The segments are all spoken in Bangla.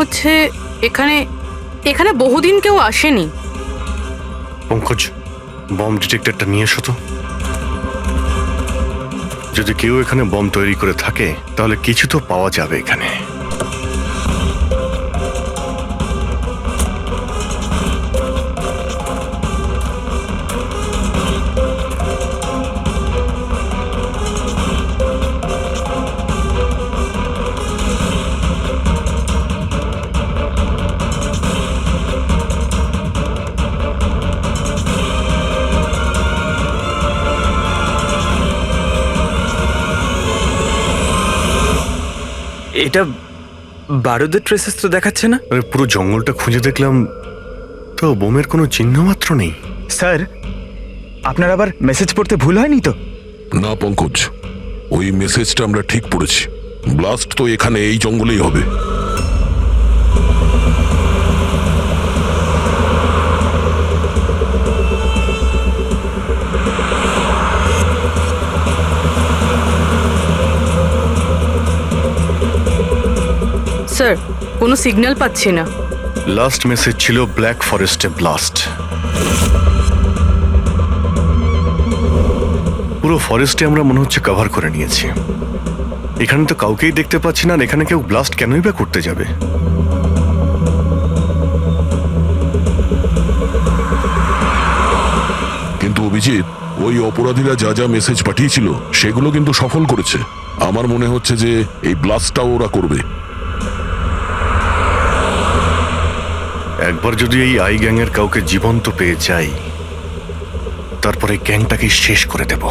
হচ্ছে এখানে এখানে বহুদিন কেউ আসেনি। পঙ্কজ, বম ডিটেক্টরটা নিয়ে এসো তো। যদি কেউ এখানে বম তৈরি করে থাকে তাহলে কিছু তো পাওয়া যাবে এখানে। এটা বারুদের ট্রেসেস তো দেখাচ্ছে না। আরে পুরো জঙ্গলটা খুঁজে দেখলাম তো বোমের কোনো চিহ্ন মাত্র নেই। স্যার, আপনার আবার মেসেজ পড়তে ভুল হয়নি তো? না পঙ্কজ, ওই মেসেজটা আমরা ঠিক পড়েছি। ব্লাস্ট তো এখানে এই জঙ্গলেই হবে। স্যার, কোনো সিগন্যাল পাচ্ছি না। লাস্ট মেসেজ ছিল ব্ল্যাক ফরেস্টে ব্লাস্ট। পুরো ফরেস্টে আমরা মনে হচ্ছে কভার করে নিয়েছি। এখানে তো কাউকেই দেখতে পাচ্ছি না, আর এখানে কেউ ব্লাস্ট কেনই বা করতে যাবে? কিন্তু অভিজিৎ, ওই অপরাধীরা যা যা মেসেজ পাঠিয়েছিল সেগুলো কিন্তু সফল করেছে। আমার মনে হচ্ছে যে এই ব্লাস্টটাও ওরা করবে। একবার যদি এই আই গ্যাংয়ের কাউকে জীবন্ত পেয়ে যাই, তারপরে গ্যাংটাকে শেষ করে দেব।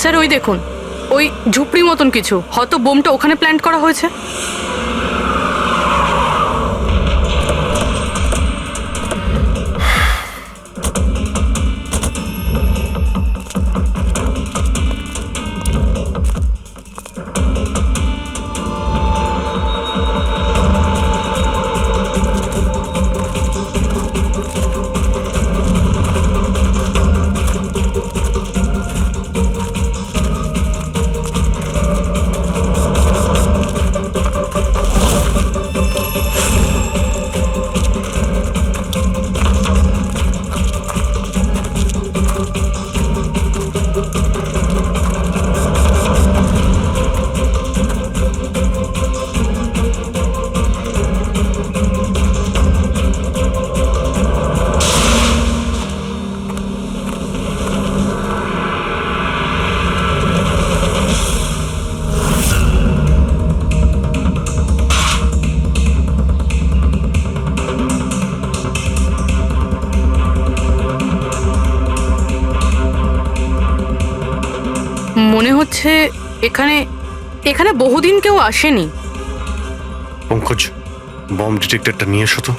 স্যার, ওই দেখুন, ওই ঝুপড়ি মতন কিছু, হয়তো বোমটা ওখানে প্ল্যান্ট করা হয়েছে। মনে হচ্ছে এখানে এখানে বহুদিন কেউ আসেনি। পঙ্কজ, বম ডিটেক্টরটা নিয়ে এসো তো।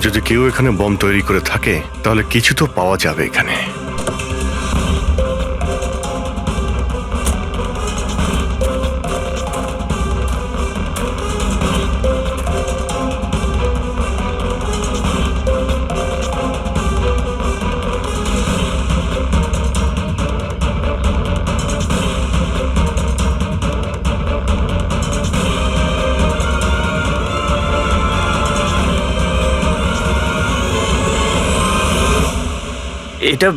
যদি কেউ এখানে বম তৈরি করে থাকে তাহলে কিছু তো পাওয়া যাবে এখানে। এটা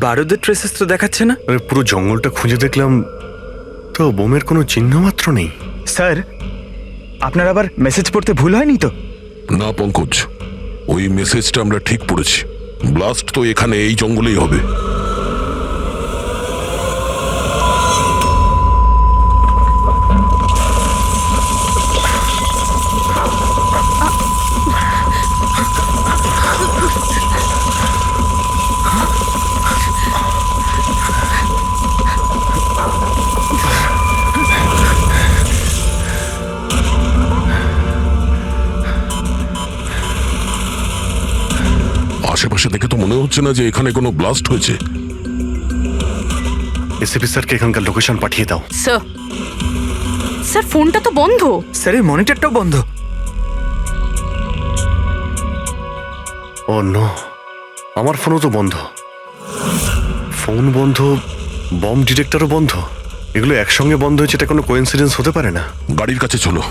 বারুদের ট্রেসেস তো দেখাচ্ছে না। আরে পুরো জঙ্গলটা খুঁজে দেখলাম তো বোমের কোনো চিহ্ন মাত্র নেই। স্যার, আপনার আবার মেসেজ পড়তে ভুল হয়নি তো? না পঙ্কজ, ওই মেসেজটা আমরা ঠিক পড়েছি। ব্লাস্ট তো এখানে এই জঙ্গলেই হবে। আশেপাশে দেখে তো মনে হচ্ছে না যে এখানে কোনো ব্লাস্ট হয়েছে। এসপি স্যারকে এখানকার লোকেশন পাঠিয়ে দাও। স্যার, স্যার ফোনটা তো বন্ধ। স্যার এই মনিটরটাও বন্ধ। ও নো, আমার ফোনও তো বন্ধ। ফোন বন্ধ, বম ডিটেক্টরও বন্ধ। এগুলো একসঙ্গে বন্ধ হয়েছে, এটা কোনো কোইন্সিডেন্স হতে পারে না। গাড়ির কাছে চলো।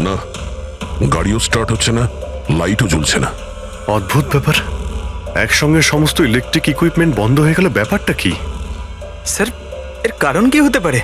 না, গাড়িও স্টার্ট হচ্ছে না, লাইটও জ্বলছে না। অদ্ভুত ব্যাপার, একসঙ্গে সমস্ত ইলেকট্রিক ইকুইপমেন্ট বন্ধ হয়ে গেল, ব্যাপারটা কি? স্যার এর কারণ কি হতে পারে?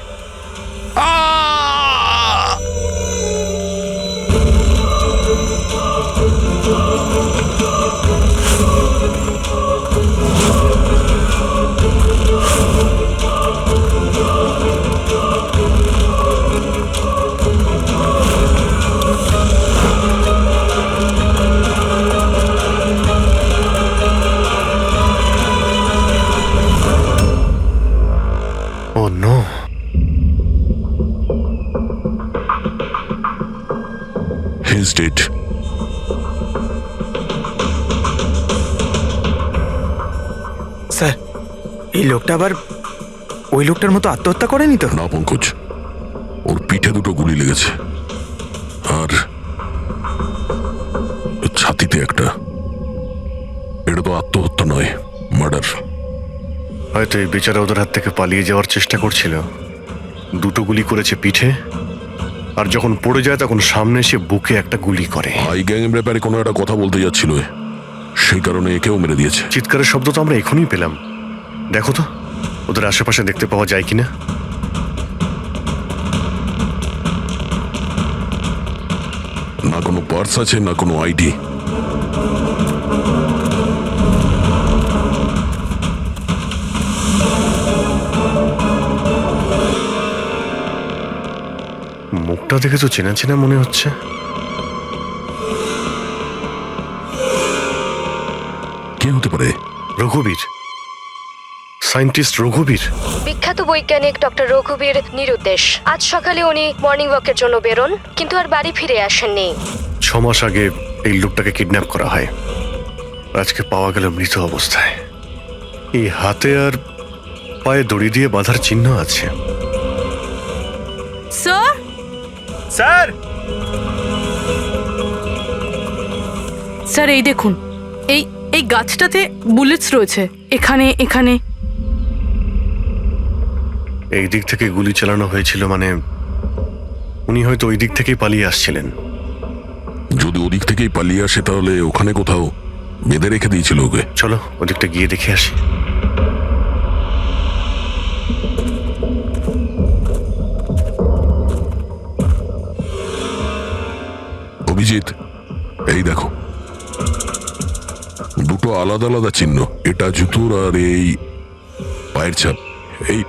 ও নো, He's dead. স্যার এই লোকটা আবার ওই লোকটার মতো আত্মহত্যা করেনি তো? না পঙ্কজ, ওর পিঠে দুটো গুলি লেগেছে আর ছাতিতে একটা। এটা তো আত্মহত্যা নয়, মার্ডার। হয়তো এই বেচারা ওদের হাত থেকে পালিয়ে যাওয়ার চেষ্টা করছিল। দুটো গুলি করেছে পিঠে, আর যখন পড়ে যায় তখন সামনে এসে বুকে একটা গুলি করে। আই গ্যাং এর ব্যাপারে কোনো একটা কথা বলতে যাচ্ছিল, সেই কারণে একেও মেরে দিয়েছে। চিৎকারের শব্দ তো আমরা এখনই পেলাম। দেখো তো ওদের আশেপাশে দেখতে পাওয়া যায় কিনা। না কোনো পার্স আছে, না কোনো আইডি। মুখটা দেখে তো চেনা চেনা মনে হচ্ছে। কে হতে পারে? রঘুবীর, সায়েন্টিস্ট রঘুবীর। বিখ্যাত বৈজ্ঞানিক ডক্টর রঘুবীর নিরুদ্দেশ। আজ সকালে উনি মর্নিং ওয়াকের জন্য বেরোন, কিন্তু আর বাড়ি ফিরে আসেননি। 6 মাস আগে এই লোকটাকে কিডন্যাপ করা হয়, আজকে পাওয়া গেল মৃত অবস্থায়। এই হাতে আর পায়ে দড়ি দিয়ে বাঁধার চিহ্ন আছে। স্যার, স্যার স্যার এই দেখুন, এই এই গাছটাতে বুলেটস রয়েছে, এখানে এখানে। এই দিক থেকে গুলি চালানো হয়েছিল, মানে উনি হয়তো ওই দিক থেকেই পালিয়ে আসছিলেন। যদি ওদিক থেকেই পালিয়ে আসে তাহলে ওখানে কোথাও বেঁধে রেখে দিয়েছিল ওকে। চলো ওদিকটা গিয়ে দেখে আসি। অভিজিৎ, এই দেখো, দুটো আলাদা আলাদা চিহ্ন। এটা জুতোর আর এই পায়ের ছাপ। এই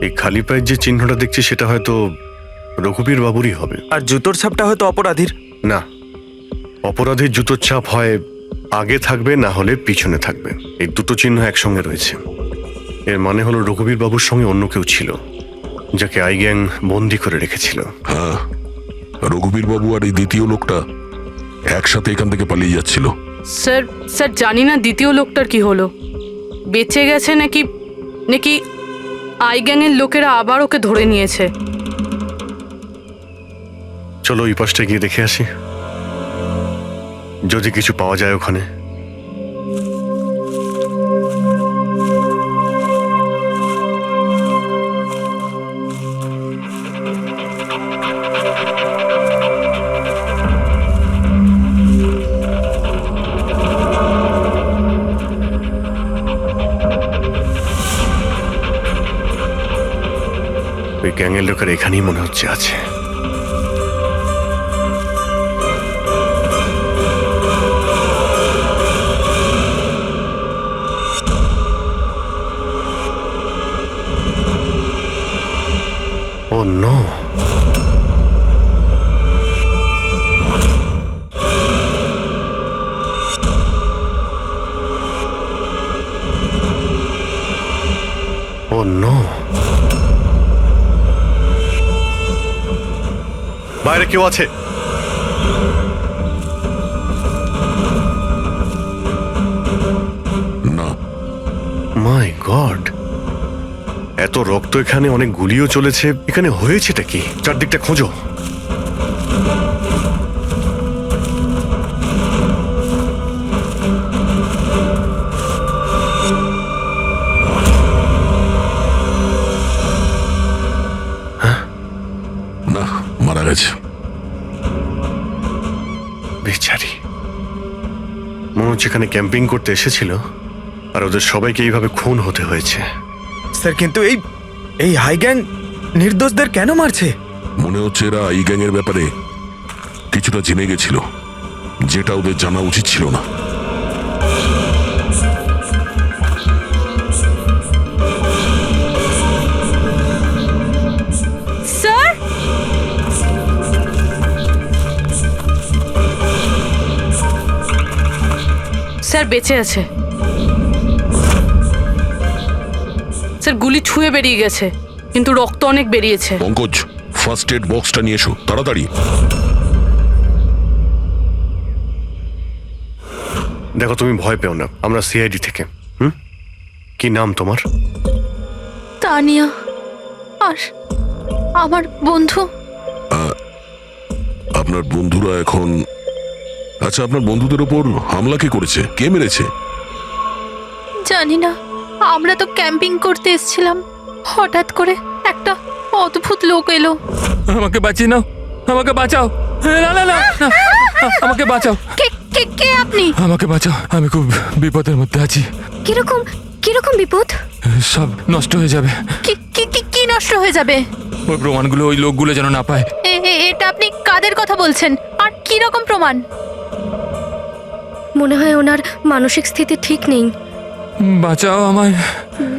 এই খালি পায়ের যে চিহ্নটা দেখছি সেটা হয়তো রঘুবীর বাবুরই হবে। আর জুতোর ছাপটা হয়তো অপরাধীর। না, অপরাধীর জুতোর ছাপ হয় আগে থাকবে, না হলে পিছনে থাকবে। এই দুটো চিহ্ন একসঙ্গে রয়েছে। এর মানে হলো রঘুবীর বাবুর সঙ্গে অন্য কেউ ছিল, যাকে আই গ্যাং বন্দি করে রেখেছিল। হ্যাঁ, রঘুবীর বাবু আর এই দ্বিতীয় লোকটা একসাথে এখান থেকে পালিয়ে যাচ্ছিল। স্যার, স্যার জানি না দ্বিতীয় লোকটার কি হলো, বেঁচে গেছে নাকি নাকি আই গ্যাংয়ের লোকেরা আবার ওকে ধরে নিয়েছে। চলো ওই পাশটা গিয়ে দেখে আসি, যদি কিছু পাওয়া যায় ওখানে। ওই গ্যাংয়ের লোকের এখানেই মনে হচ্ছে আছে। Oh no! Oh no! বাইরে কেউ আছে? না, মাই গড, এত রক্ত এখানে, অনেক গুলিও চলেছে। এখানে হয়েছেটা কি? চারদিকটা খোঁজো। না, মারা গেছে। বেচারি, মনে হচ্ছে এখানে ক্যাম্পিং করতে এসেছিল আর ওদের সবাইকে এইভাবে খুন হতে হয়েছে। স্যার কিন্তু এই হাই গ্যাং নির্দোষদের কেন মারছে? মনে হচ্ছে এরা এই গ্যাংয়ের ব্যাপারে কিছুটা জেনে গেছিল, যেটা ওদের জানা উচিত ছিল না। স্যার, স্যার বেঁচে আছে। স্যার গুলি ছুঁয়ে বেরিয়ে গেছে, কিন্তু রক্ত অনেক বেরিয়েছে। পঙ্কজ, ফার্স্ট এড বক্সটা নিয়ে এসো তাড়াতাড়ি। দেখো, তুমি ভয় পেও না, আমরা সিআইডি থেকে। কি নাম তোমার? তানিয়া, আর আমার বন্ধু। আপনার বন্ধুরা এখন... আচ্ছা, আপনার বন্ধুদের উপর হামলা কে করেছে? কে মেরেছে? জানি না, আমরা তো ক্যাম্পিং করতে এসেছিলাম, হঠাৎ করে একটা অদ্ভুত লোক এলো। আমাকে বাঁচিয়ে নাও, আমাকে বাঁচাও। না না না না, আমাকে বাঁচাও, কে কে কে আপনি? আমাকে বাঁচাও, আমি খুব বিপদের মধ্যে আছি। কিরকম কিরকম বিপদ? সব নষ্ট হয়ে যাবে। কি কি কি কি নষ্ট হয়ে যাবে? ওই প্রমাণগুলো ওই লোকগুলো যেন না পায়। এটা আপনি কাদের কথা বলছেন, আর কি রকম প্রমাণ? মনে হয় ওনার মানসিক স্থিতি ঠিক নেই। বাঁচাও আমায়,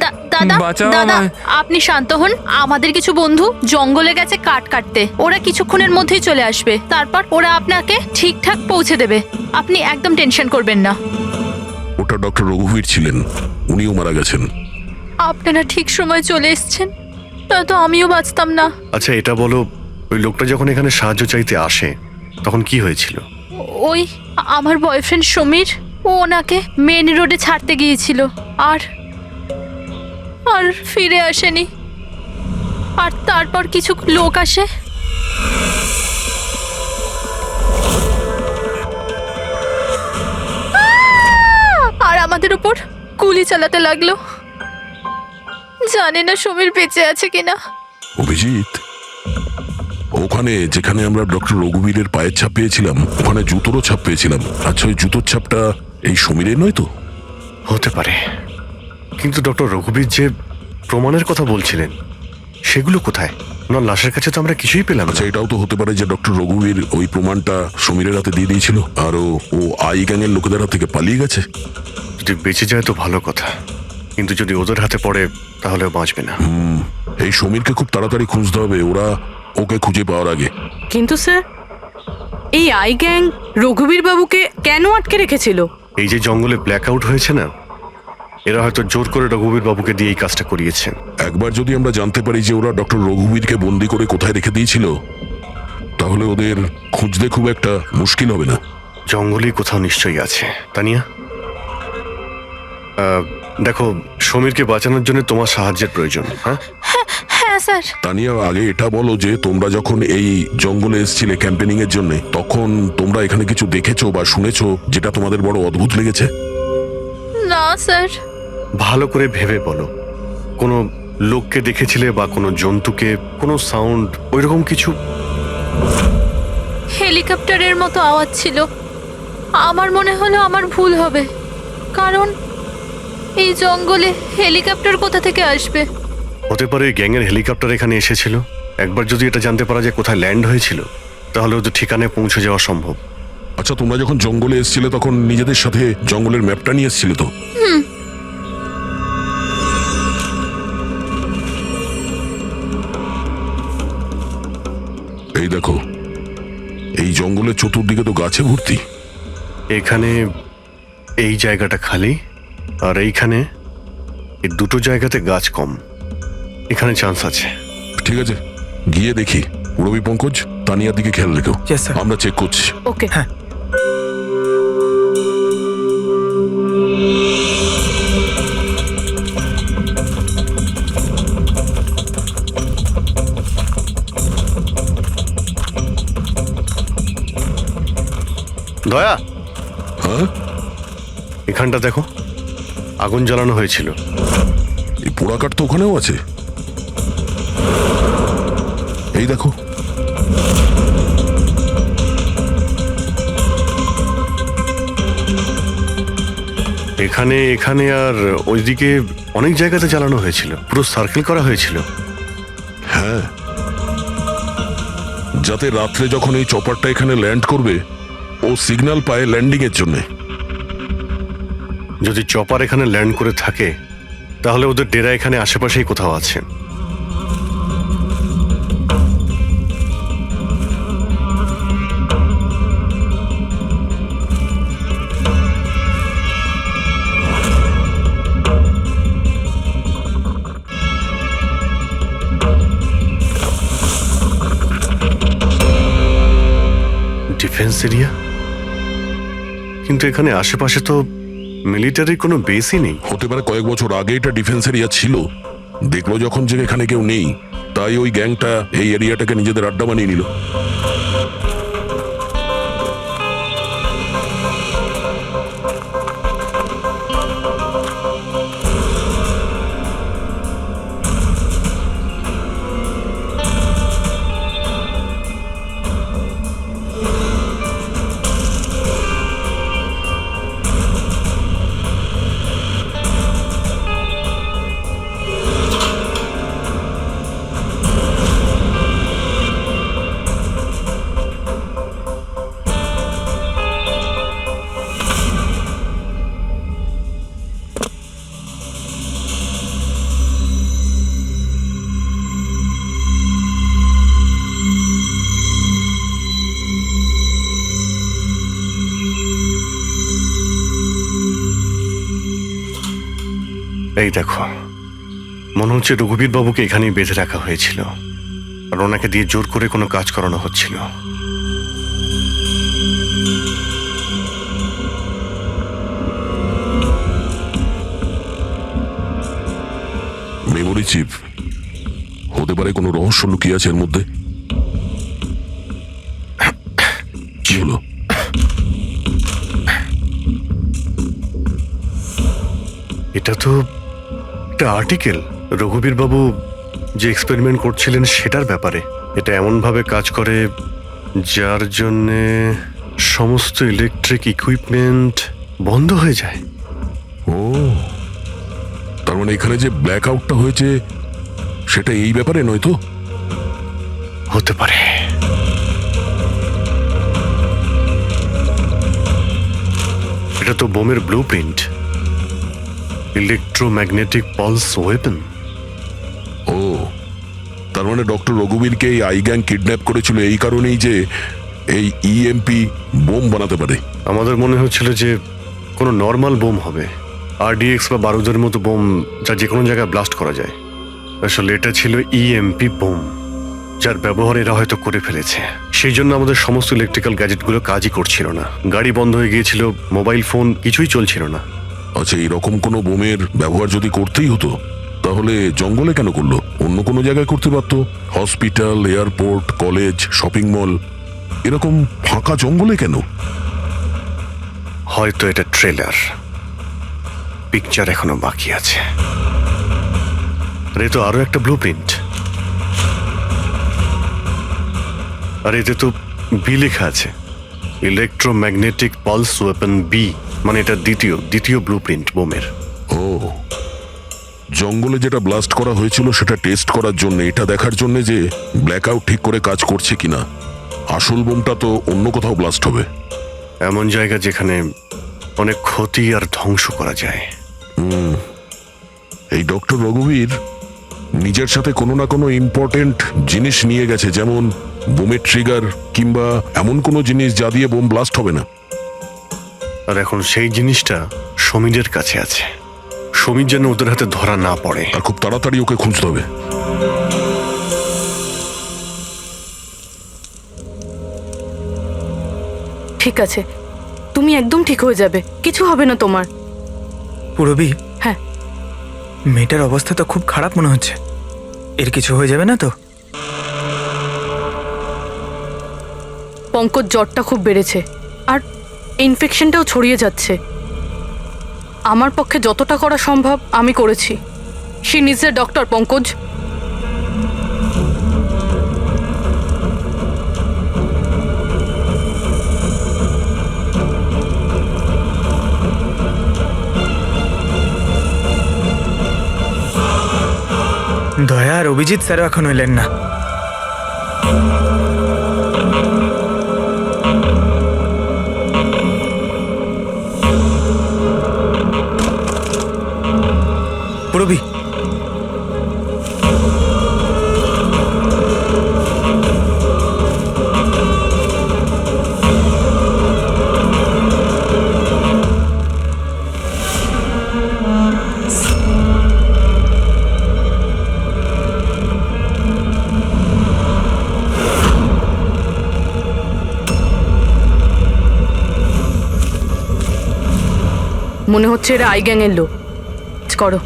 দাদা বাঁচাও দাদা, আমায়। আপনি শান্ত হন। আমাদের কিছু বন্ধু জঙ্গলে গেছে কাঠ কাটতে, ওরা কিছুক্ষণের মধ্যেই চলে আসবে। তারপর ওরা আপনাকে ঠিকঠাক পৌঁছে দেবে, আপনি একদম টেনশন করবেন না। ওটা ডক্টর রঘুবীর ছিলেন, উনিও মারা গেছেন। আপনারা ঠিক সময় চলে এসেছেন, নয়তো আমিও বাঁচতাম না। আচ্ছা এটা বলো, ওই লোকটা যখন এখানে সাহায্য চাইতে আসে তখন কি হয়েছিল? ওই আমার বয়ফ্রেন্ড সমীর, ও ওনাকে মেন রোডে ছাড়তে গিয়েছিল, আর আর ফিরে আসেনি। আর তারপর কিছু লোক আসে, আর আমাদের উপর গুলি চালাতে লাগলো। জানি না সমীর বেঁচে আছে কিনা। অভিজিৎ, ওখানে যেখানে আমরা ডক্টর রঘুবীরের পায়ের ছাপ পেয়েছিলাম, ওখানে জুতোরও ছাপ পেয়েছিলাম। আচ্ছা, ওই জুতোর ছাপটা এই সমীরের নয় তো? হতে পারে, কিন্তু ডক্টর রঘুবীর যে প্রমাণের কথা বলছিলেন সেগুলো কোথায়? ওনার লাশের কাছে তো আমরা কিছুই পেলাম না। আচ্ছা, এটাও তো হতে পারে যে ডক্টর রঘুবীর ওই প্রমাণটা সমীরের হাতে দিয়ে দিয়েছিল, আর ও আই গ্যাংয়ের লোকেদের হাত থেকে পালিয়ে গেছে। যদি বেঁচে যায় তো ভালো কথা, কিন্তু যদি ওদের হাতে পড়ে তাহলে বাঁচবে না। এই সমীরকে খুব তাড়াতাড়ি খুঁজতে হবে, ওরা ওকে খুঁজে পাওয়ার আগে। কিন্তু স্যার, এই আই গ্যাং রঘুবীর বাবুকে কেন আটকে রেখেছিল? এই যে জঙ্গলে ব্ল্যাক আউট হয়েছে না, এরা হয়তো জোর করে রঘুবীর বাবুকে দিয়ে এই কাজটা করিয়েছে। একবার যদি আমরা জানতে পারি যে ওরা ডক্টর রঘুবীরকে বন্দি করে কোথায় রেখে দিয়েছিল, তাহলে ওদের খুঁজতে খুব একটা মুশকিল হবে না। জঙ্গলেই কোথাও নিশ্চয়ই আছে। তানিয়া, দেখো, সমীরকে বাঁচানোর জন্য তোমার সাহায্যের প্রয়োজন। হ্যাঁ হ্যাঁ স্যার। তানিয়া, আগে এটা বলো যে তোমরা যখন এই জঙ্গলে এসেছিলে ক্যাম্পেনিং এর জন্য, তখন তোমরা এখানে কিছু দেখেছো বা শুনেছো যেটা তোমাদের বড় অদ্ভুত লেগেছে? না স্যার। ভালো করে ভেবে বলো, কোনো লোককে দেখেছিলে বা কোনো জন্তুকে, কোনো সাউন্ড, ওইরকম কিছু? হেলিকপ্টারের মতো আওয়াজ ছিল। আমার মনে হলো আমার ভুল হবে, কারণ এই জঙ্গলে হেলিকপ্টার কোথা থেকে আসবে? হতে পারে গ্যাংয়ের হেলিকপ্টার এখানে এসেছিল। একবার যদি এটা জানতে পারা যায় কোথায় ল্যান্ড হয়েছিল, তাহলে ওদের ঠিকানায় পৌঁছে যাওয়া সম্ভব। আচ্ছা, তোমরা যখন জঙ্গলে এসেছিলে তখন নিজেদের সাথে জঙ্গলের ম্যাপটা নিয়ে এসেছিলে তো? এই দেখো, এই জঙ্গলের চতুর্দিকে তো গাছে ভর্তি। এখানে এই জায়গাটা খালি, আর এইখানে এই দুটো জায়গাতে গাছ কম। এখানে চান্স আছে। ঠিক আছে, গিয়ে দেখি। রবি, পঙ্কজ, তানিয়ার দিকে খেয়াল রেখো। Yes, sir. আমরা চেক করছি। ওকে হ্যাঁ। দয়া, হ্যাঁ, এখানটা দেখো, আগুন জ্বালানো হয়েছিল। এই পোড়াকাঠ তো ওখানেও আছে। এই দেখো, এখানে এখানে আর ওইদিকে অনেক জায়গাতে জ্বালানো হয়েছিল, পুরো সার্কেল করা হয়েছিল। হ্যাঁ, যাতে রাত্রে যখন এই চপারটা এখানে ল্যান্ড করবে ও সিগন্যাল পায় ল্যান্ডিং এর জন্য। যদি চপার এখানে ল্যান্ড করে থাকে তাহলে ওদের ডেরা এখানে আশেপাশেই কোথাও আছে। ডিফেন্স এরিয়া, কিন্তু এখানে আশেপাশে তো মিলিটারির কোনো বেসই নেই। হতে পারে কয়েক বছর আগে এটা ডিফেন্স এরিয়া ছিল, দেখলো যখন যে এখানে কেউ নেই, তাই ওই গ্যাংটা এই এরিয়াটাকে নিজেদের আড্ডা বানিয়ে নিল। এই দেখো, মনে হচ্ছে রঘুবীর বাবুকে এখানেই বেঁধে রাখা হয়েছিল আর ওনাকে দিয়ে জোর করে কোনো কাজ করানো হচ্ছিল। মেমোরি চিপ, হতে পারে কোনো রহস্য লুকিয়ে আছে এর মধ্যে। কি হলো? এটা তো একটা আর্টিকেল, রঘুবীর বাবু যে এক্সপেরিমেন্ট করছিলেন সেটার ব্যাপারে। এটা এমনভাবে কাজ করে যার জন্যে সমস্ত ইলেকট্রিক ইকুইপমেন্ট বন্ধ হয়ে যায়। ও, তার মানে এখানে যে ব্ল্যাক আউটটা হয়েছে সেটা এই ব্যাপারে নয় তো? হতে পারে। এটা তো বোমের blueprint, electromagnetic pulse weapon. ও, তার মানে ডক্টর রঘুবীরকে এই আই গ্যাং কিডন্যাপ করেছিল এই কারণেই যে এই ইএমপি বোম বানাতে পারে। আমাদের মনে হচ্ছিল যে কোনো নর্মাল বোম হবে, আরডিএক্স বা বারুদের মতো বোম যা যে কোনো জায়গায় ব্লাস্ট করা যায়। আসলে এটা ছিল ইএমপি বোম, যার ব্যবহার এরা হয়তো করে ফেলেছে। সেই জন্য আমাদের সমস্ত ইলেকট্রিক্যাল গ্যাজেটগুলো কাজই করছিল না, গাড়ি বন্ধ হয়ে গিয়েছিল, মোবাইল ফোন কিছুই চলছিল না। আচ্ছা, এরকম কোনো বোমের ব্যবহার যদি করতেই হতো তাহলে জঙ্গলে কেন করলো? অন্য কোনো জায়গায় করতে পারতো, hospital, airport, college, shopping mall, এরকম ফাঁকা জঙ্গলে কেন? হয়তো এটা ট্রেলার, পিকচার এখনো বাকি আছে। আর এ তো আরো একটা ব্লু প্রিন্ট, আর এতে তো বি লেখা আছে, ইলেকট্রোম্যাগনেটিক পালস ওয়েপন বি, মানে এটা দ্বিতীয় ব্লু প্রিন্ট বোমের। ও, জঙ্গলে যেটা ব্লাস্ট করা হয়েছিল সেটা টেস্ট করার জন্য, এটা দেখার জন্য যে ব্ল্যাকআউট ঠিক করে কাজ করছে কিনা। আসল বোমটা তো অন্য কোথাও ব্লাস্ট হবে। এমন জায়গা যেখানে অনেক ক্ষতি আর ধ্বংস করা যায়। এই ডক্টর রঘুবীর নিজের সাথে কোনো না কোনো ইম্পর্টেন্ট জিনিস নিয়ে গেছে, যেমন বোমের ট্রিগার কিংবা এমন কোনো জিনিস যা দিয়ে বোম ব্লাস্ট হবে না। আর এখন সেই জিনিসটা সমীরের কাছে আছে। সমীর যেন ওদের হাতে ধরা না পড়ে। আর খুব তাড়াতাড়ি ওকে খুঁজতে হবে। ঠিক আছে, তুমি একদম ঠিক হয়ে যাবে, কিছু হবে না তোমার। পুরবি, হ্যাঁ, মেয়েটার অবস্থা তো খুব খারাপ মনে হচ্ছে। এর কিছু হয়ে যাবে না তো? পঙ্কজ জ্বরটা খুব বেড়েছে আর ইনফেকশনটাও ছড়িয়ে যাচ্ছে। আমার পক্ষে যতটা করা সম্ভব আমি করেছি। She needs a doctor, Pankaj. দয়া আর অভিজিৎ স্যারও এখন এলেন না। পুরবি, মনে হচ্ছে এরা আই গ্যাংয়ের লোক। করো,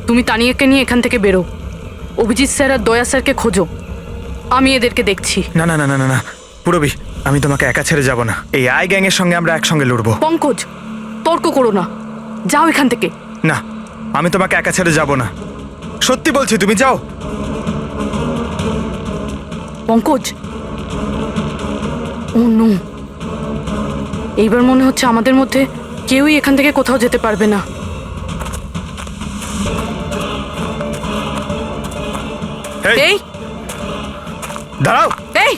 তুমি তানিয়াকে নিয়ে এখান থেকে বেরো। অভিজিৎ স্যার আর দয়া স্যারকে খোঁজো, আমি এদেরকে দেখছি। না না না না না না পুরবি, আমি তোমাকে একা ছেড়ে যাব না। এই আই গ্যাংয়ের সঙ্গে আমরা একসঙ্গে লড়বো। পঙ্কজ, তর্ক করো না, যাও এখান থেকে। না, আমি তোমাকে একা ছেড়ে যাব না, সত্যি বলছি, তুমি যাও। পঙ্কজ, ও নো, এইবার মনে হচ্ছে আমাদের মধ্যে কেউই এখান থেকে কোথাও যেতে পারবে না। এই দাঁড়াও, এই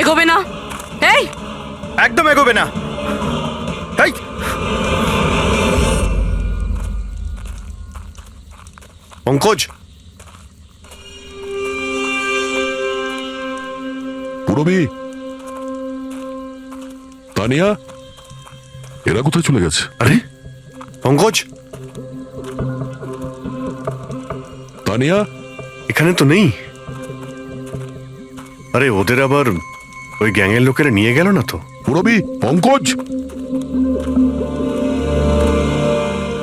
এগোবে না, এই একদম এগোবে না। এই পঙ্কজ, পুরবি, তানিয়া, এরা কোথায় চলে গেছে? আরে পঙ্কজ, তানিয়া, এখানে তো নেই। আরে ওদের আবার ওই গ্যাংয়ের লোকেরা নিয়ে গেল না তো? পুরবি, পঙ্কজ,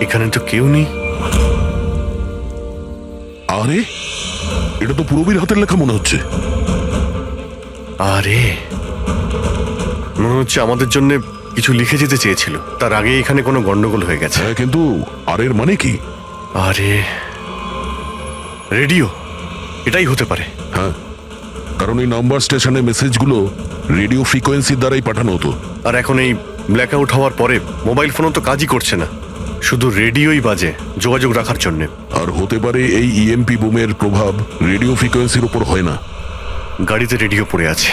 এখানে তো কেউ নেই। আরে এটা তো পুরবির হাতের লেখা মনে হচ্ছে। আরে মনে হচ্ছে আমাদের জন্য কিছু লিখে যেতে চেয়েছিল, তার আগে এখানে কোনো গন্ডগোল হয়ে গেছে। হ্যাঁ, কিন্তু আর এর মানে কি? আরে রেডিও, এটাই হতে পারে। হ্যাঁ, কারণ এই নাম্বার স্টেশনে মেসেজগুলো রেডিও ফ্রিকোয়েন্সির দ্বারাই পাঠানো হতো। আর এখন এই ব্ল্যাক আউট হওয়ার পরে মোবাইল ফোনও তো কাজই করছে না, শুধু রেডিওই বাজে যোগাযোগ রাখার জন্যে। আর হতে পারে এই ইএমপি বোমের প্রভাব রেডিও ফ্রিকোয়েন্সির উপর হয় না। গাড়িতে রেডিও পড়ে আছে।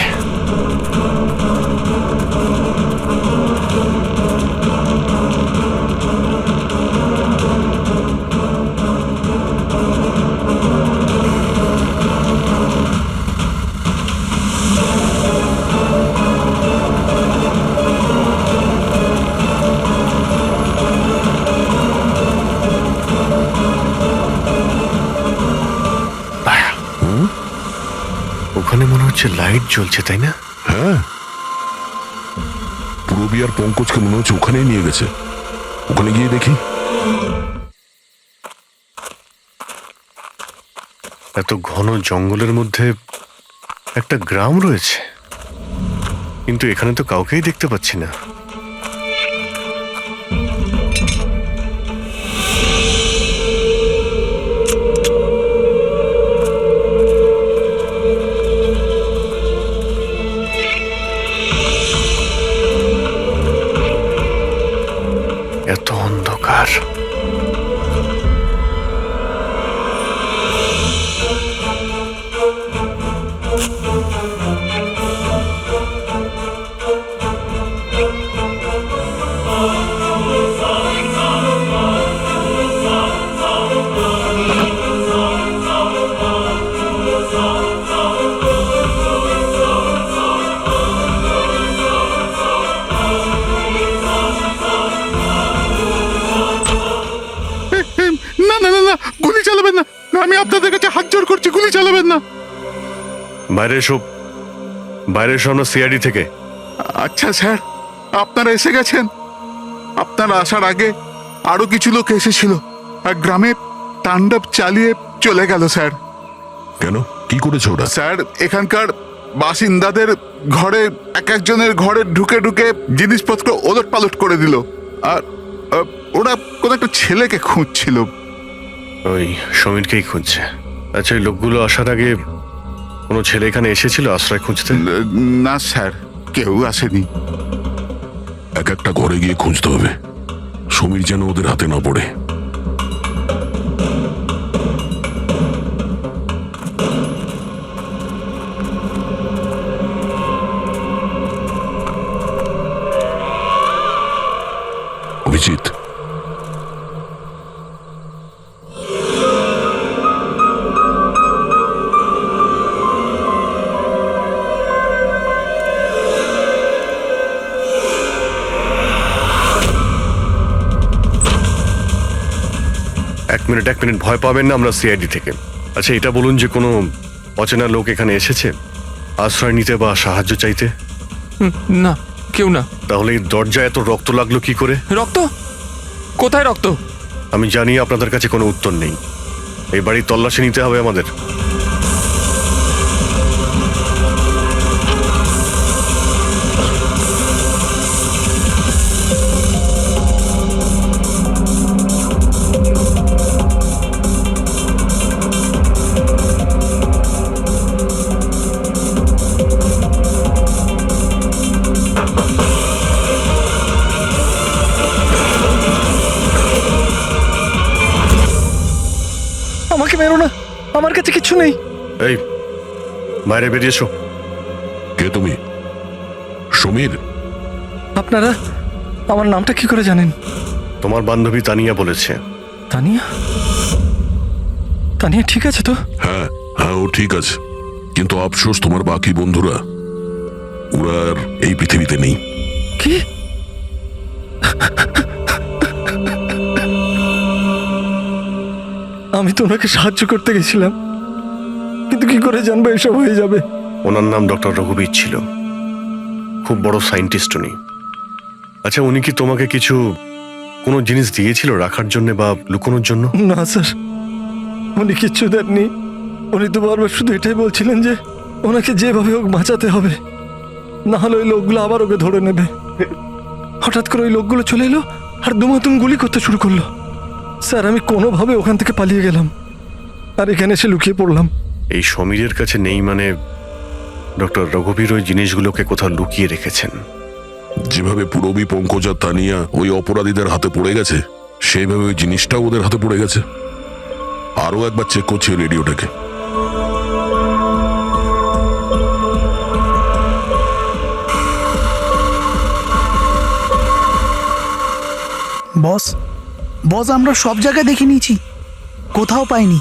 ওখানে মনে হচ্ছে লাইট জ্বলছে, তাই না? হ্যাঁ, পুরবি আর পঙ্কজকে মনে হচ্ছে ওখানেই নিয়ে গেছে। ওখানে গিয়ে দেখি। এত ঘন জঙ্গলের মধ্যে একটা গ্রাম রয়েছে, কিন্তু এখানে তো কাউকেই দেখতে পাচ্ছি না। এত অন্ধকার। না না না না, গুলি চালাবেন না, আমি আপনাদের কাছে হাত জোড় করছি, গুলি চালাবেন না। বাইরে এসো, বাইরে এসো, আমরা সিআইডি থেকে। আচ্ছা স্যার, আপনারা এসে গেছেন। আপনারা আসার আগে আরো কিছু লোক এসেছিল আর গ্রামে তাণ্ডব চালিয়ে চলে গেল স্যার। কেন, কি করেছে ওরা? স্যার, এখানকার বাসিন্দাদের ঘরে এক একজনের ঘরে ঢুকে ঢুকে জিনিসপত্র ওলট পালট করে দিল। আর ওরা কোন একটা ছেলেকে খুঁজছিল। ওই সমীরকেই খুঁজছে। আচ্ছা, ওই লোকগুলো আসার আগে কোনো ছেলে এখানে এসেছিল আশ্রয় খুঁজতে? না স্যার, কেউ আসেনি। এক একটা ঘরে গিয়ে খুঁজতে হবে, সমীর যেন ওদের হাতে না পড়ে। অভিজিৎ, এক মিনিট, ভয় পাবেন না, আমরা সিআইডি থেকে। আচ্ছা, এটা বলুন যে কোনো অচেনা লোক এখানে এসেছে আশ্রয় নিতে বা সাহায্য চাইতে? না, কেউ না। তাহলে এই দরজায় এত রক্ত লাগলো কি করে? রক্ত? কোথায় রক্ত? আমি জানি আপনাদের কাছে কোনো উত্তর নেই। এই বাড়ির তল্লাশি নিতে হবে আমাদের। আমাকে মেরো না, আমার কাছে কিছু নেই। এই, বাইরে বেরিয়ে এসো। কে তুমি? সমীর? আপনারা আমার নামটা কি করে জানেন? তোমার বান্ধবী তানিয়া বলেছে। তানিয়া? তানিয়া ঠিক আছে তো? হ্যাঁ হ্যাঁ, ও ঠিক আছে, কিন্তু আফসোস তোমার বাকি বন্ধুরা ওরা আর এই পৃথিবীতে নেই। কি? আমি তো ওনাকে সাহায্য করতে গেছিলাম, কিন্তু কি করে জানবো এসব হয়ে যাবে? ওনার নাম ডক্টর রঘুবীর ছিল, খুব বড় সায়েন্টিস্ট উনি। আচ্ছা, উনি কি তোমাকে কিছু কোনো জিনিস দিয়েছিল রাখার জন্য বা লুকোনোর জন্য? না স্যার, উনি কিচ্ছু দেননি। উনি তো বারবার শুধু এটাই বলছিলেন যে ওনাকে যেভাবে হোক বাঁচাতে হবে, না হলে ওই লোকগুলো আবার ওকে ধরে নেবে। হঠাৎ করে ওই লোকগুলো চলে এলো আর দুমাতুম গুলি করতে শুরু করলো। স্যার, আমি কোনোভাবে ওখান থেকে পালিয়ে গেলাম আর এখানে এসে লুকিয়ে পড়লাম। এই সমীরের কাছে নেই মানে ডক্টর রঘুবীর ওই জিনিসগুলোকে কোথাও লুকিয়ে রেখেছেন। যেভাবে পুরবী, পঙ্কজ আর তানিয়া ওই অপরাধীদের হাতে পড়ে গেছে, সেইভাবে ওই জিনিসটাও ওদের হাতে পড়ে গেছে। আরো একবার চেক করছি ওই রেডিওটাকে। বস, আমরা সব জায়গায় দেখে নিয়েছি, কোথাও পাইনি।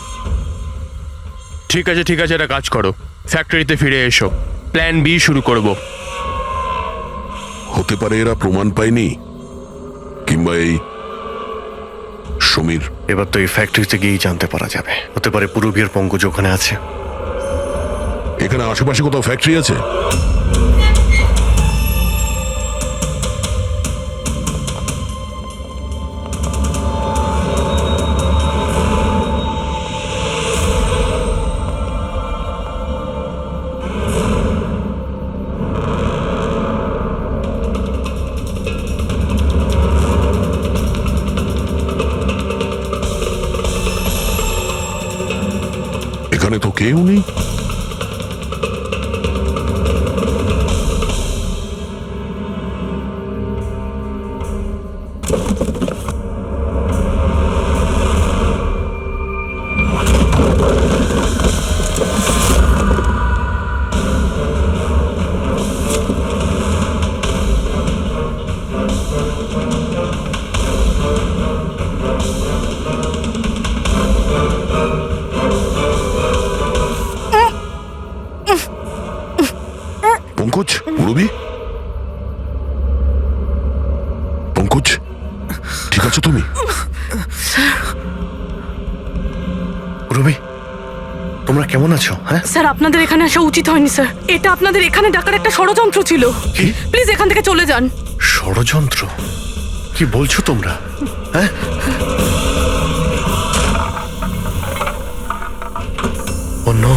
ঠিক আছে, একটা কাজ করো, ফ্যাক্টরিতে ফিরে এসো, প্ল্যান বি শুরু করব। হতে পারে এরা প্রমাণ পায়নি, কিংবা এই সমীর। এবার তো এই ফ্যাক্টরিতে গিয়েই জানতে পারা যাবে। হতে পারে পুরবী আর পঙ্কজ ওখানে আছে। এখানে আশেপাশে কোথাও ফ্যাক্টরি আছে? এখানে তো কেউ নেই। পঙ্কজ, পুরবী, পঙ্কজ, ঠিক আছো তুমি? পুরবী, তোমার তোমরা কেমন আছো? হ্যাঁ, স্যার আপনাদের এখানে আসা উচিত হয়নি স্যার। এটা আপনাদের এখানে ডাকার একটা ষড়যন্ত্র ছিল। কি? প্লিজ এখান থেকে চলে যান। ষড়যন্ত্র? কি বলছো তোমরা? হ্যাঁ, ও নো।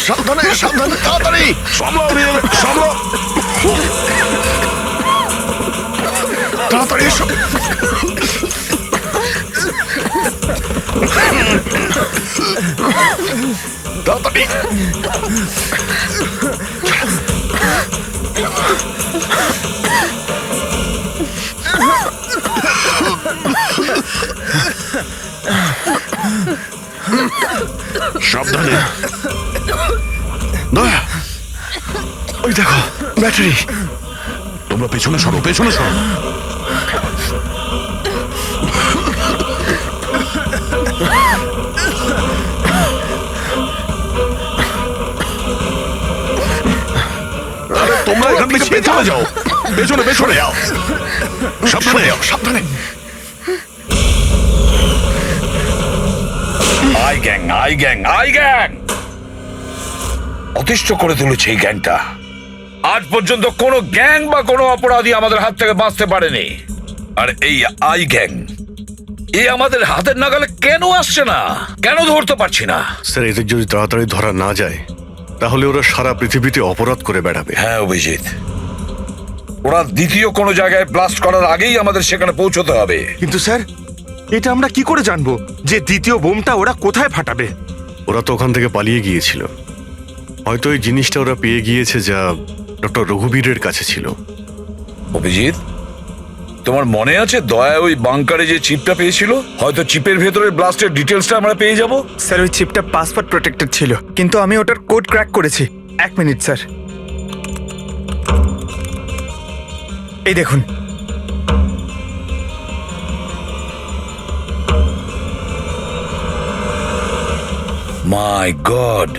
সাবধানে সাবধানে, তাড়াতাড়ি সামলাও রিয়েল, সামলাও। তাড়াতাড়ি এসো। তাড়াতাড়ি। সাবধানে। দয়া, ওই দেখো ব্যাটারি। তোমরা পেছনে সরো, পেছনে সরো। তোমরা এখান থেকে পেছনে যাও, পেছনে পেছনে যাও। সাবধানে যাও, সাবধানে। I gang, I gang, I gang অতিষ্ঠ করে তুলেছে এই গ্যাংটা। আজ পর্যন্ত কোনো গ্যাং বা কোনো অপরাধী আমাদের হাত থেকে বাঁচতে পারেনি। আর এই আই গ্যাং আমাদের হাতের নাগালে কেন আসছে না? কেন ধরতে পারছি না? স্যার, এদের যদি তাড়াতাড়ি ধরা না যায় তাহলে ওরা সারা পৃথিবীতে অপরাধ করে বেড়াবে। হ্যাঁ অভিজিৎ, ওরা দ্বিতীয় কোনো জায়গায় ব্লাস্ট করার আগেই আমাদের সেখানে পৌঁছতে হবে। কিন্তু স্যার, এটা আমরা কি করে জানবো যে দ্বিতীয় বোমটা ওরা কোথায় ফাটাবে? ওরা তো ওখান থেকে পালিয়ে গিয়েছিল। হয়তো এই জিনিসটা ওরা পেয়ে গিয়েছে যা ডক্টর রঘুবীরের কাছে ছিল। অভিজিৎ, তোমার মনে আছে দয়া ওই বাংকারে যে চিপটা পেয়েছিল? হয়তো চিপের ভেতরের ব্লাস্টের ডিটেলসটা আমরা পেয়ে যাব। স্যার, ওই চিপটা পাসওয়ার্ড প্রোটেক্টেড ছিল, কিন্তু আমি ওটার কোড ক্র্যাক করেছি। 1 মিনিট স্যার, এই দেখুন। মাই গড,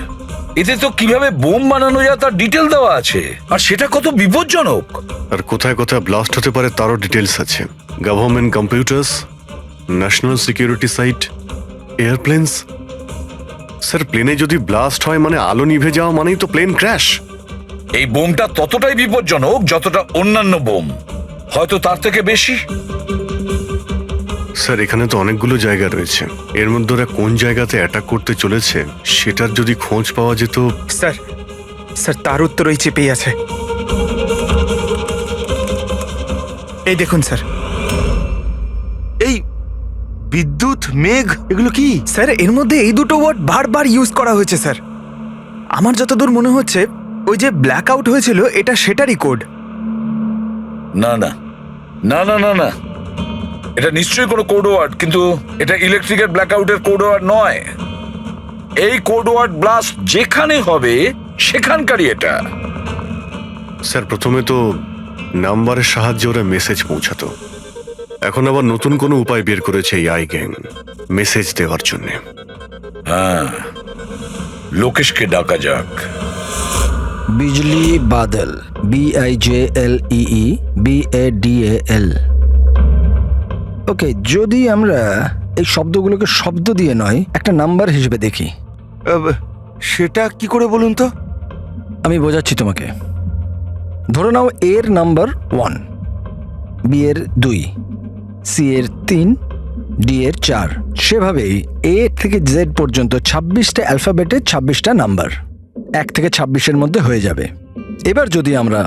এতে তো কিভাবে বোম বানানো যায় তার ডিটেল দেওয়া আছে, আর সেটা কত বিপজ্জনক। আর কোথায় কোথায় ব্লাস্ট হতে পারে তারও ডিটেলস আছে। Government computers, national security site, airplanes. Sir, প্লেনে যদি ব্লাস্ট হয় মানে আলো নিভে যাওয়া মানেই তো প্লেন ক্র্যাশ। এই বোমটা ততটাই বিপজ্জনক যতটা অন্যান্য বোম, হয়তো তার থেকে বেশি। স্যার, এখানে তো অনেকগুলো জায়গা রয়েছে। এর মধ্যে ওরা কোন জায়গাতে অ্যাটাক করতে চলেছে সেটার যদি খোঁজ পাওয়া যেত। স্যার, স্যার তার উত্তর ওই চিপেই আছে। এই দেখুন স্যার, এই বিদ্যুৎ, মেঘ, এগুলো কি? স্যার, এর মধ্যে এই দুটো ওয়ার্ড বারবার ইউজ করা হয়েছে স্যার। আমার যতদূর মনে হচ্ছে ওই যে ব্ল্যাক আউট হয়েছিল এটা সেটারই কোড। না না না না না না, এটা নিশ্চয়ই কোনো কোড ওয়ার্ড, কিন্তু এটা ইলেকট্রিকের ব্ল্যাকআউটের কোড ওয়ার্ড নয়। এই কোড ওয়ার্ড ব্লাস্ট যেখানে হবে সেখানকারই এটা। স্যার, প্রথমে তো নাম্বারের সাহায্যে ওরা মেসেজ পৌঁছাতো। এখন আবার নতুন কোনো উপায় বের করেছে এই আই গ্যাং মেসেজ দেওয়ার জন্য। হ্যাঁ, লোকেশকে ডাকা যাক। বিজলি বাদল, BIJLEE BADAL। ওকে, যদি আমরা এই শব্দগুলোকে শব্দ দিয়ে নয় একটা নাম্বার হিসেবে দেখি। সেটা কি করে বলুন তো? আমি বোঝাচ্ছি তোমাকে। ধরে নাও এর নাম্বার 1, বি এর 2, সি এর 3, ডি এর 4। সেভাবেই এ থেকে জেড পর্যন্ত 26টা অ্যালফাবেটে 26টা নাম্বার 1 থেকে 26-এর মধ্যে হয়ে যাবে। এবার যদি আমরা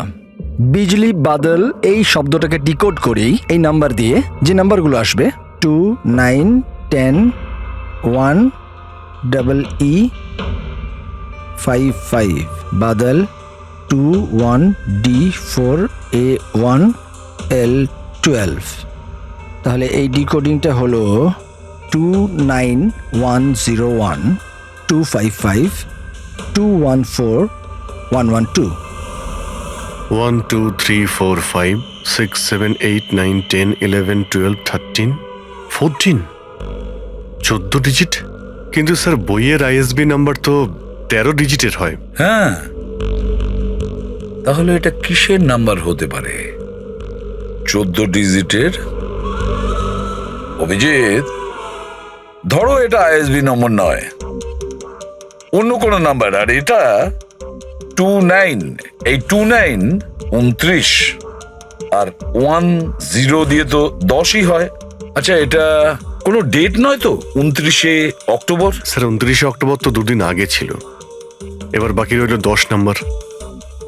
বিজলি বাদল এই শব্দটাকে ডিকোড করি এই নাম্বার দিয়ে, যে নাম্বারগুলো আসবে 2, 9, 10, 1, EE 5, 5, Badal 2, 1, D 4, A 1, L 12। তাহলে এই ডিকোডিংটা হলো 29101 255 214 112। 1 2 3 4 5 6 7 8 9 10 11 12 13 14 14 ডিজিট। কিন্তু স্যার, বইয়ের ISB নাম্বার তো 13 ডিজিটের হয়। হ্যাঁ, তাহলে এটা কিসের নাম্বার হতে পারে? 14 ডিজিটের? অভিজিৎ, ধরো এটা আইএসবি নম্বর নয়, অন্য কোনো নাম্বার। আর এটা 29, এই 29 29, আর 10 দিয়ে তো 10ই হয়। আচ্ছা, এটা কোনো ডেট নয় তো? 29শে অক্টোবর? স্যার 29শে অক্টোবর তো দুদিন আগে ছিল। এবার বাকি রইল 10 নম্বর।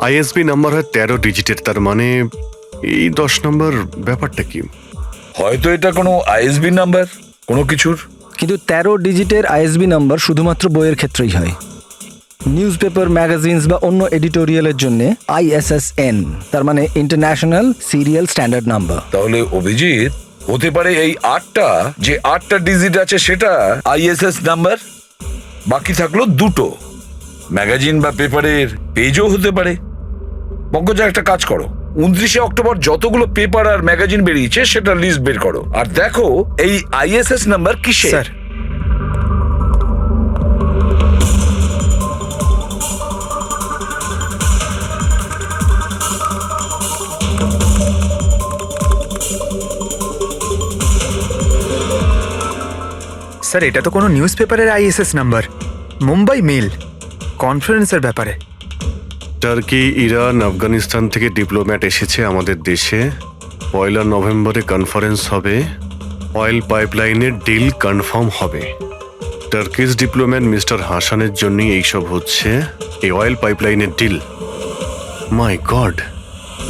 আইএসবি নাম্বার হয় 13 ডিজিটের, তার মানে এই 10 নম্বর ব্যাপারটা কি? হয়তো এটা কোনো আইএসবি নাম্বার কোনো কিছুর। কিন্তু 13 ডিজিটের আইএসবি নাম্বার শুধুমাত্র বইয়ের ক্ষেত্রেই হয়। নিউজ পেপার, ম্যাগাজিনস বা অন্য এডিটোরিয়ালের জন্য ISSN, তার মানে ইন্টারন্যাশনাল সিরিয়াল স্ট্যান্ডার্ড নাম্বার। তাহলে অভিজিৎ, হতে পারে এই 8টা ডিজিট আছে সেটা আইএসএস নাম্বার, বাকি থাকলো 2টো। ম্যাগাজিন বা পেপারের পেজও হতে পারে। পঙ্কজা, একটা কাজ করো, 29শে অক্টোবর যতগুলো পেপার আর ম্যাগাজিন বেরিয়েছে সেটা লিস্ট বের করো, আর দেখো এই আইএসএস নাম্বার কিসে। স্যার, স্যার এটা তো কোনো নিউজ পেপারের আইএসএস নাম্বার। মুম্বাই মেল, কনফারেন্সের ব্যাপারে। টার্কি, ইরান, আফগানিস্তান থেকে ডিপ্লোম্যাট এসেছে আমাদের দেশে। 1 নভেম্বরে কনফারেন্স হবে, অয়েল পাইপলাইনের ডিল কনফার্ম হবে। টার্কিশ ডিপ্লোম্যাট মিস্টার হাসানের জন্যই এইসব হচ্ছে, এই অয়েল পাইপলাইনের ডিল। মাই গড,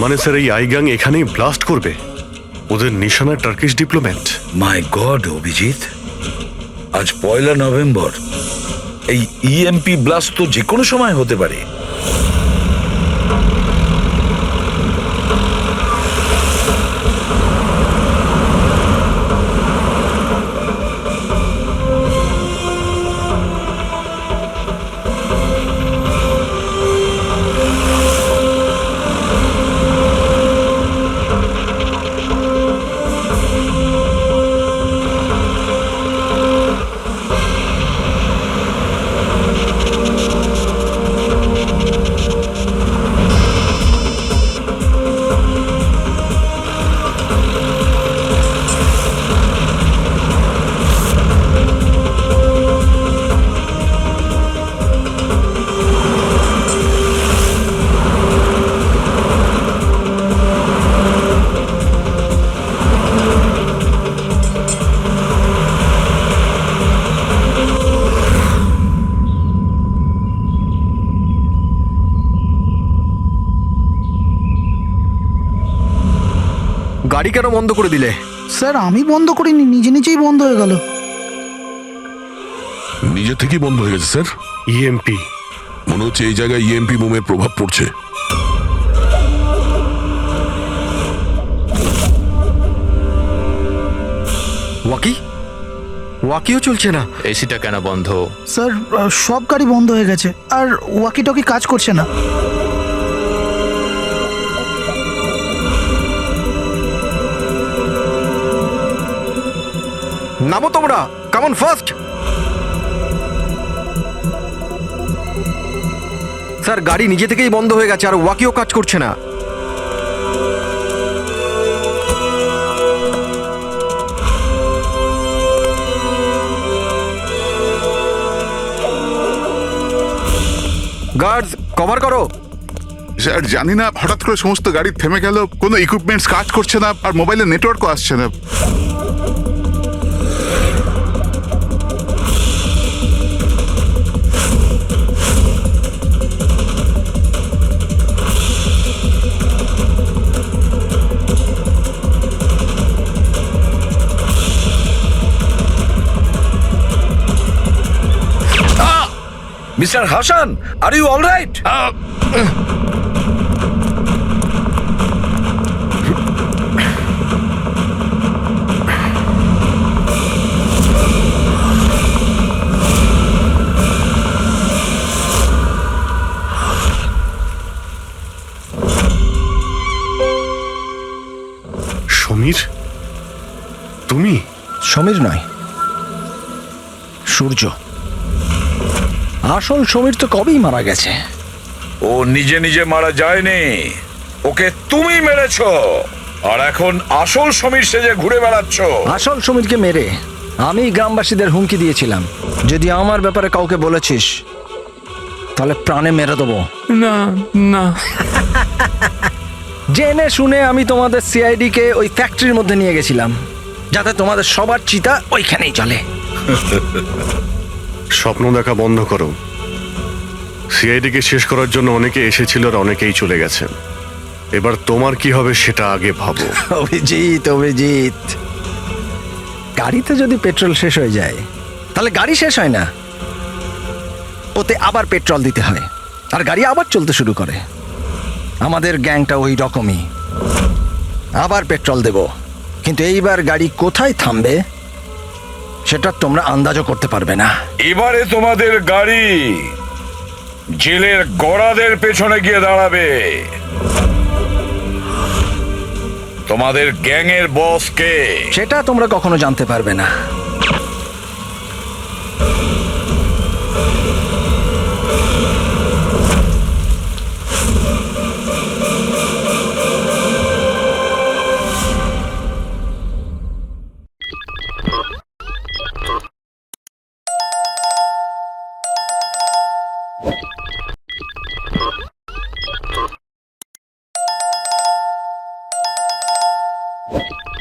মানে স্যার এই আইগাং এখানেই ব্লাস্ট করবে? ওদের নিশানা টার্কিশ ডিপ্লোম্যাট। মাই গড অভিজিৎ, আজ 1 নভেম্বর। এই ইএমপি ব্লাস্ট তো যে কোনো সময় হতে পারে। গাড়ি কেন বন্ধ করে দিলে? স্যার আমি বন্ধ করিনি, নিজে নিজেই বন্ধ হয়ে গেল। নিজে থেকেই বন্ধ হয়ে গেছে স্যার। ইএমপি মনে হচ্ছে এই জায়গায় ইএমপি বোমের প্রভাব পড়ছে। ওয়াকিও চলছে না। এসিটা কেন বন্ধ? স্যার সব গাড়ি বন্ধ হয়ে গেছে, আর ওয়াকি টকি কাজ করছে না। নামো তোমরা, কাম অন ফার্স্ট। স্যার গাড়ি নিজে থেকেই বন্ধ হয়ে গেছে, আর ওয়াকিও কাজ করছে না। গার্ডস কভার করো। স্যার জানি না, হঠাৎ করে সমস্ত গাড়ি থেমে গেল, কোনো ইকুইপমেন্টস কাজ করছে না, আর মোবাইলে নেটওয়ার্কও আসছে না। Mister Hasan, are you all right? Samir, তুমি? সমীর নয়, সূর্য। আসল সমীর তো কবেই মারা গেছে। ও নিজে নিজে মারা যায়নি, ওকে তুমি মেরেছো। আর এখন আসল সমীর সেজে ঘুরে বেড়াচ্ছ। আসল সমীরকে মেরে আমি গ্রামবাসীদের হুমকি দিয়েছিলাম, যদি আমার ব্যাপারে কাউকে বলেছিস তাহলে প্রাণে মেরে দেবো। না না, জেনে শুনে আমি তোমাদের সিআইডি কে ওই ফ্যাক্টরির মধ্যে নিয়ে গেছিলাম, যাতে তোমাদের সবার চিতা ওইখানেই চলে। স্বপ্ন দেখা বন্ধ করো। সিআইডিকে শেষ করার জন্য অনেকে এসেছিল আর অনেকেই চলে গেছে। এবার তোমার কি হবে সেটা আগে ভাবো। অভিজিৎ, অভিজিৎ, গাড়িতে যদি পেট্রোল শেষ হয়ে যায় তাহলে গাড়ি শেষ হয় না, ওতে আবার পেট্রোল দিতে হয় আর গাড়ি আবার চলতে শুরু করে। আমাদের গ্যাংটা ওই রকমই, আবার পেট্রোল দেব, কিন্তু এইবার গাড়ি কোথায় থামবে সেটা তোমরা আন্দাজও করতে পারবে না। এবারে তোমাদের গাড়ি জেলের গড়াদের পেছনে গিয়ে দাঁড়াবে। তোমাদের গ্যাংয়ের বস কে সেটা তোমরা কখনো জানতে পারবে না। you